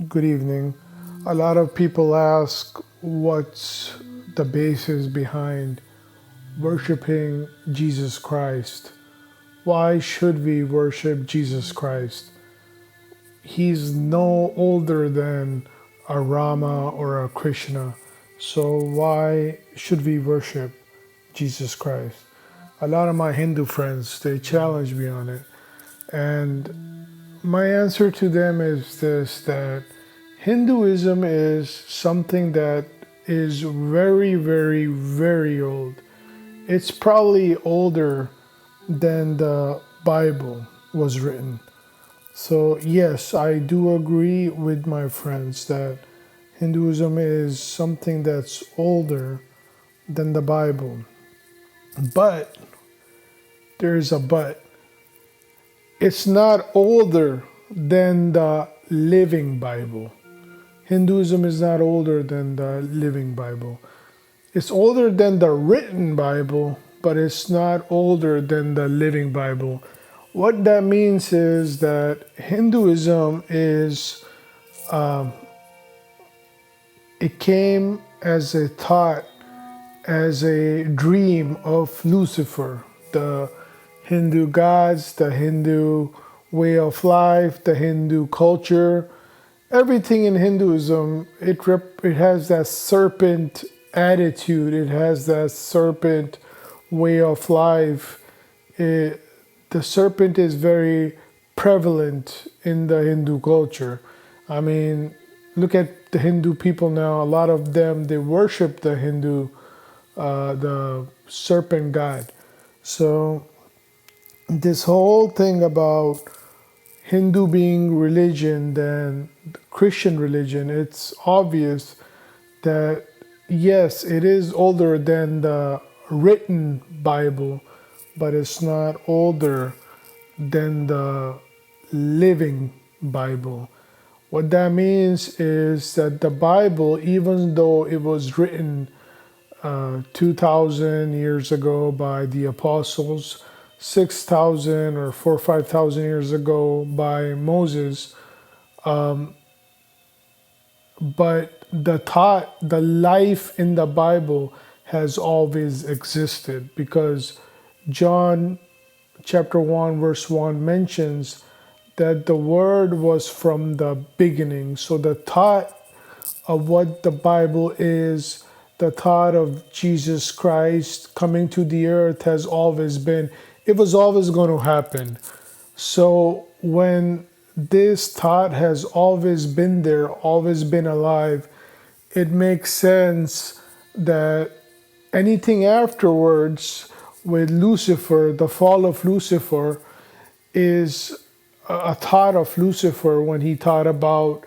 Good evening. A lot of people ask what's the basis behind worshiping Jesus Christ. Why should we worship Jesus Christ? He's no older than a Rama or a Krishna. So why should we worship Jesus Christ? A lot of my Hindu friends, they challenge me on it. And my answer to them is this, that Hinduism is something that is very, very, very old. It's probably older than the Bible was written. So, yes, I do agree with my friends that Hinduism is something that's older than the Bible. But there's a but. It's not older than the Living Bible. Hinduism is not older than the Living Bible. It's older than the written Bible, but it's not older than the Living Bible. What that means is that Hinduism is, it came as a thought, as a dream of Lucifer, the Hindu gods, the Hindu way of life, the Hindu culture. Everything in Hinduism, it has that serpent attitude. It has that serpent way of life. The serpent is very prevalent in the Hindu culture. I mean, look at the Hindu people now. A lot of them, they worship the serpent god. So this whole thing about Hindu being religion than Christian religion, it's obvious that yes, it is older than the written Bible, but it's not older than the living Bible. What that means is that the Bible, even though it was written 2,000 years ago by the apostles, 6,000 or 4 or 5,000 years ago by Moses, but the thought, the life in the Bible has always existed, because John chapter 1 verse 1 mentions that the word was from the beginning. So the thought of what the Bible is, the thought of Jesus Christ coming to the earth has always been, it was always going to happen. So when this thought has always been there, always been alive, it makes sense that anything afterwards with Lucifer, the fall of Lucifer, is a thought of Lucifer when he thought about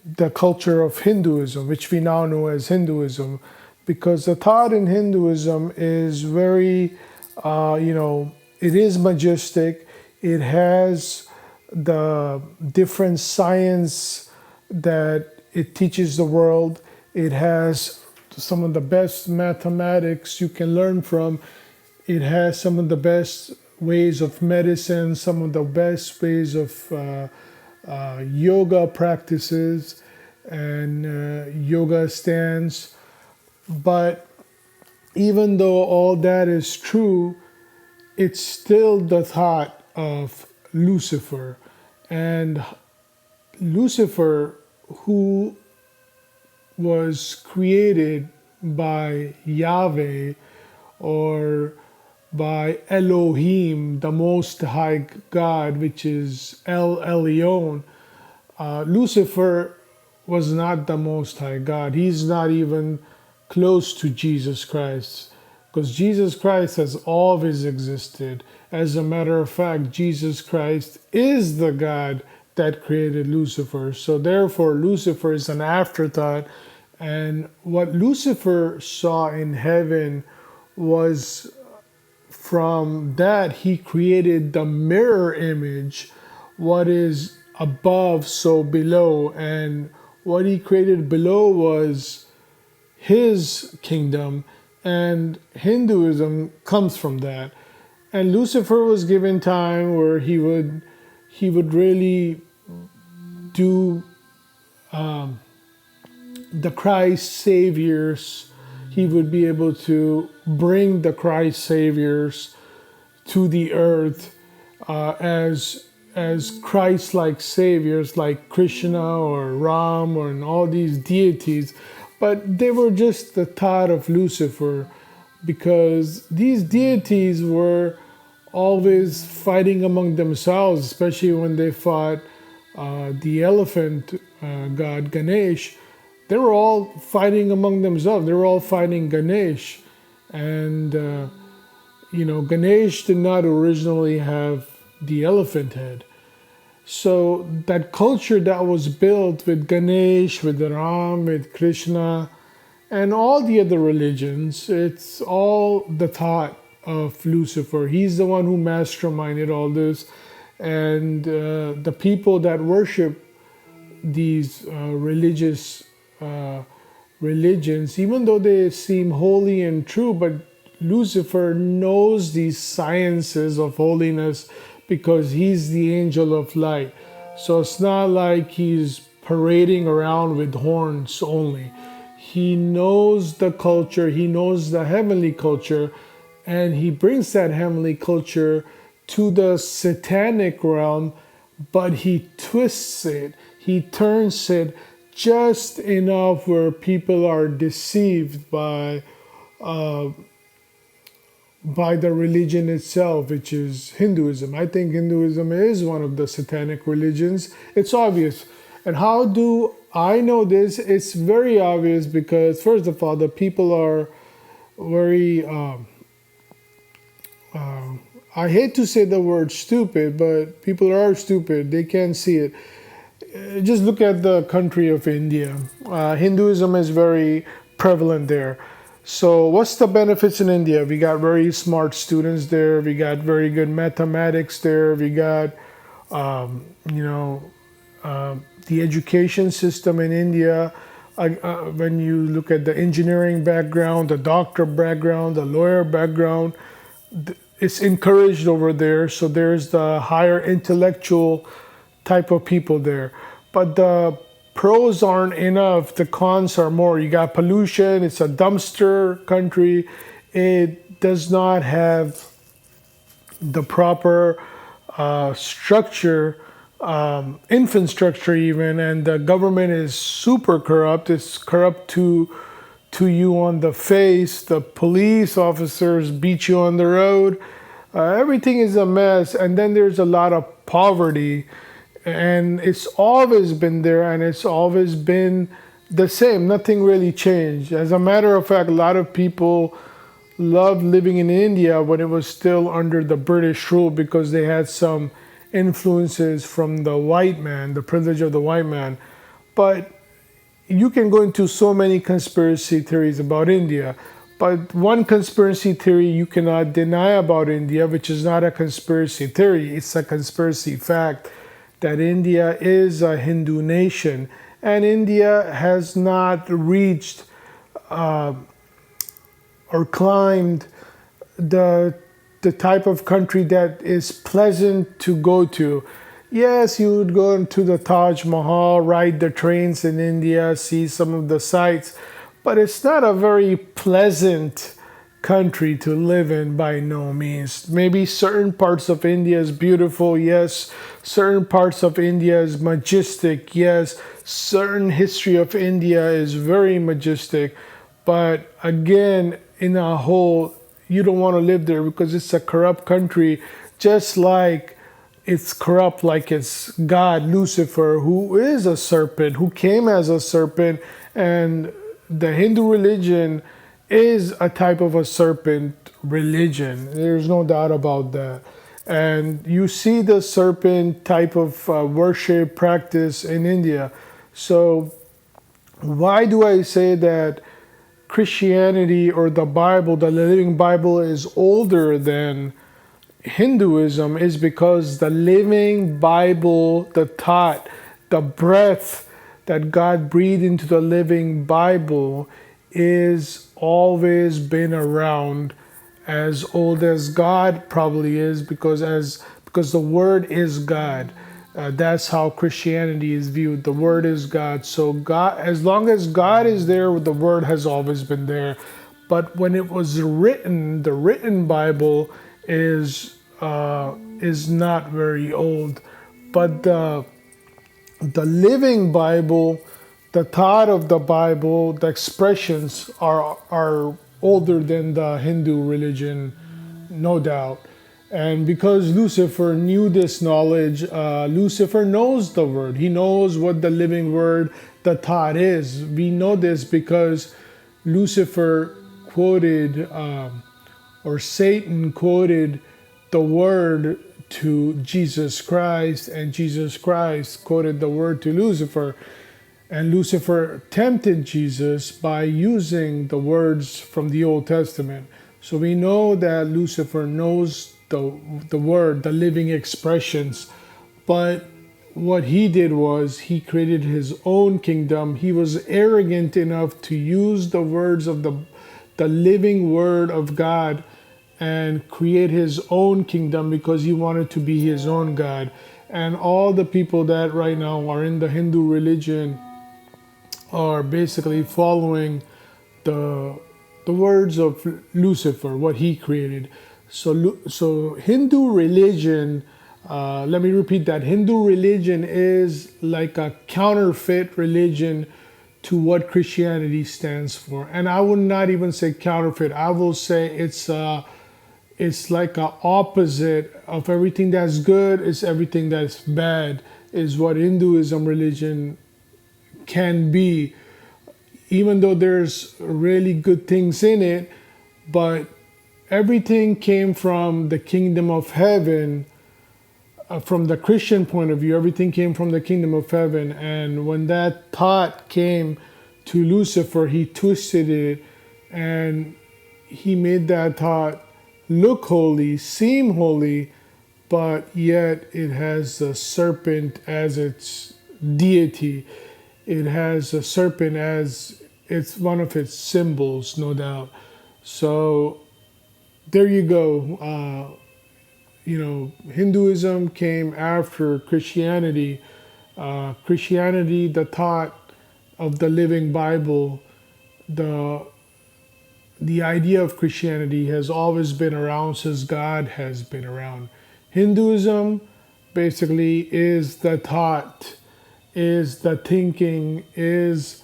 the culture of Hinduism, which we now know as Hinduism, because the thought in Hinduism is very, it is majestic. It has the different science that it teaches the world. It has some of the best mathematics you can learn from. It has some of the best ways of medicine, some of the best ways of yoga practices and yoga stands. But even though all that is true, it's still the thought of Lucifer. And Lucifer, who was created by Yahweh or by Elohim, the Most High God, which is El Elyon, Lucifer was not the Most High God. He's not even close to Jesus Christ, because Jesus Christ has always existed. As a matter of fact, Jesus Christ is the God that created Lucifer. So therefore, Lucifer is an afterthought. And what Lucifer saw in heaven was, from that he created the mirror image, what is above so below, and what he created below was his kingdom, and Hinduism comes from that. And Lucifer was given time where he would really do the Christ saviors. He would be able to bring the Christ saviors to the earth as Christ-like saviors, like Krishna or Ram or and all these deities, but they were just the thought of Lucifer, because these deities were always fighting among themselves, especially when they fought the elephant god Ganesh. They were all fighting among themselves. They were all fighting Ganesh, and Ganesh did not originally have the elephant head. So that culture that was built with Ganesh, with Ram, with Krishna, and all the other religions, it's all the thought of Lucifer. He's the one who masterminded all this. And the people that worship these religions, even though they seem holy and true, but Lucifer knows these sciences of holiness because he's the angel of light. So it's not like he's parading around with horns only. He knows the culture, he knows the heavenly culture, and he brings that heavenly culture to the satanic realm, but he twists it, he turns it just enough where people are deceived by the religion itself, which is Hinduism. I think Hinduism is one of the satanic religions. It's obvious. And how do I know this? It's very obvious because, first of all, the people are very, I hate to say the word stupid, but people are stupid. They can't see it. Just look at the country of India. Hinduism is very prevalent there. So what's the benefits in India? We got very smart students there. We got very good mathematics there. We got, the education system in India. When you look at the engineering background, the doctor background, the lawyer background, it's encouraged over there. So there's the higher intellectual type of people there. But the pros aren't enough, the cons are more. You got pollution, it's a dumpster country, it does not have the proper structure, infrastructure even, and the government is super corrupt. It's corrupt to you on the face. The police officers beat you on the road. Everything is a mess, and then there's a lot of poverty. And it's always been there, and it's always been the same. Nothing really changed. As a matter of fact, a lot of people loved living in India when it was still under the British rule because they had some influences from the white man, the privilege of the white man. But you can go into so many conspiracy theories about India. But one conspiracy theory you cannot deny about India, which is not a conspiracy theory, it's a conspiracy fact, that India is a Hindu nation, and India has not reached or climbed the type of country that is pleasant to go to. Yes, you would go to the Taj Mahal, ride the trains in India, see some of the sights, but it's not a very pleasant country to live in by no means. Maybe certain parts of India is beautiful, yes. Certain parts of India is majestic, yes. Certain history of India is very majestic. But again, in a whole, you don't want to live there because it's a corrupt country, just like it's corrupt like it's God, Lucifer, who is a serpent, who came as a serpent, and the Hindu religion is a type of a serpent religion. There's no doubt about that. And you see the serpent type of worship practice in India. So why do I say that Christianity or the Bible, the Living Bible, is older than Hinduism? Is because the Living Bible, the thought, the breath that God breathed into the Living Bible is always been around, as old as God probably is, because the word is God. That's how Christianity is viewed. The Word is God. So God, as long as God is there, the Word has always been there. But when it was written, the written Bible is not very old. But the living Bible, the thought of the Bible, the expressions are older than the Hindu religion, no doubt. And because Lucifer knew this knowledge, Lucifer knows the word. He knows what the living word, the thought is. We know this because Lucifer quoted, or Satan quoted the word to Jesus Christ, and Jesus Christ quoted the word to Lucifer. And Lucifer tempted Jesus by using the words from the Old Testament. So we know that Lucifer knows the word, the living expressions. But what he did was he created his own kingdom. He was arrogant enough to use the words of the living word of God and create his own kingdom because he wanted to be his own God. And all the people that right now are in the Hindu religion are basically following the words of Lucifer, what he created. So Hindu religion, let me repeat that. Hindu religion is like a counterfeit religion to what Christianity stands for. And I would not even say counterfeit. I will say it's like a opposite of everything that's good is everything that's bad, is what Hinduism religion can be. Even though there's really good things in it, but everything came from the kingdom of heaven. From the Christian point of view, everything came from the kingdom of heaven. And when that thought came to Lucifer, he twisted it and he made that thought look holy, seem holy, but yet it has the serpent as its deity. It has a serpent as it's one of its symbols, no doubt. So there you go. Hinduism came after Christianity. Christianity, the thought of the living Bible, the idea of Christianity has always been around since God has been around. Hinduism basically is the thought, is the thinking, is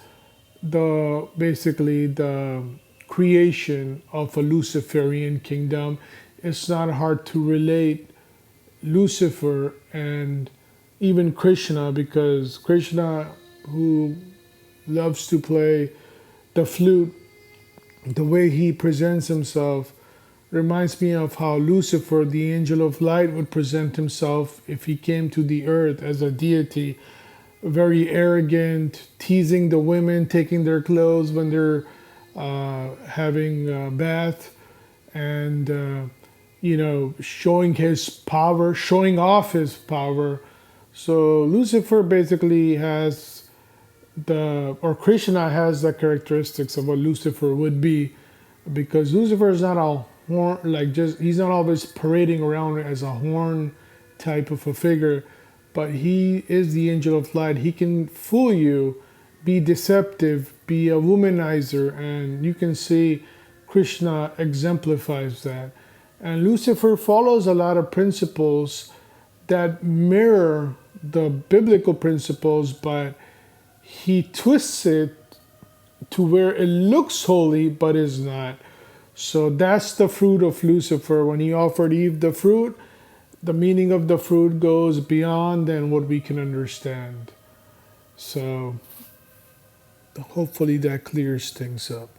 basically the creation of a Luciferian kingdom. It's not hard to relate Lucifer and even Krishna, because Krishna, who loves to play the flute, the way he presents himself reminds me of how Lucifer, the angel of light, would present himself if he came to the earth as a deity. Very arrogant, teasing the women, taking their clothes when they're having a bath, and showing his power, showing off his power. So Lucifer basically has Krishna has the characteristics of what Lucifer would be, because Lucifer is not a horn, he's not always parading around as a horn type of a figure, but he is the angel of light. He can fool you, be deceptive, be a womanizer, and you can see Krishna exemplifies that. And Lucifer follows a lot of principles that mirror the biblical principles, but he twists it to where it looks holy but is not. So that's the fruit of Lucifer. When he offered Eve the fruit, the meaning of the fruit goes beyond than what we can understand. So hopefully that clears things up.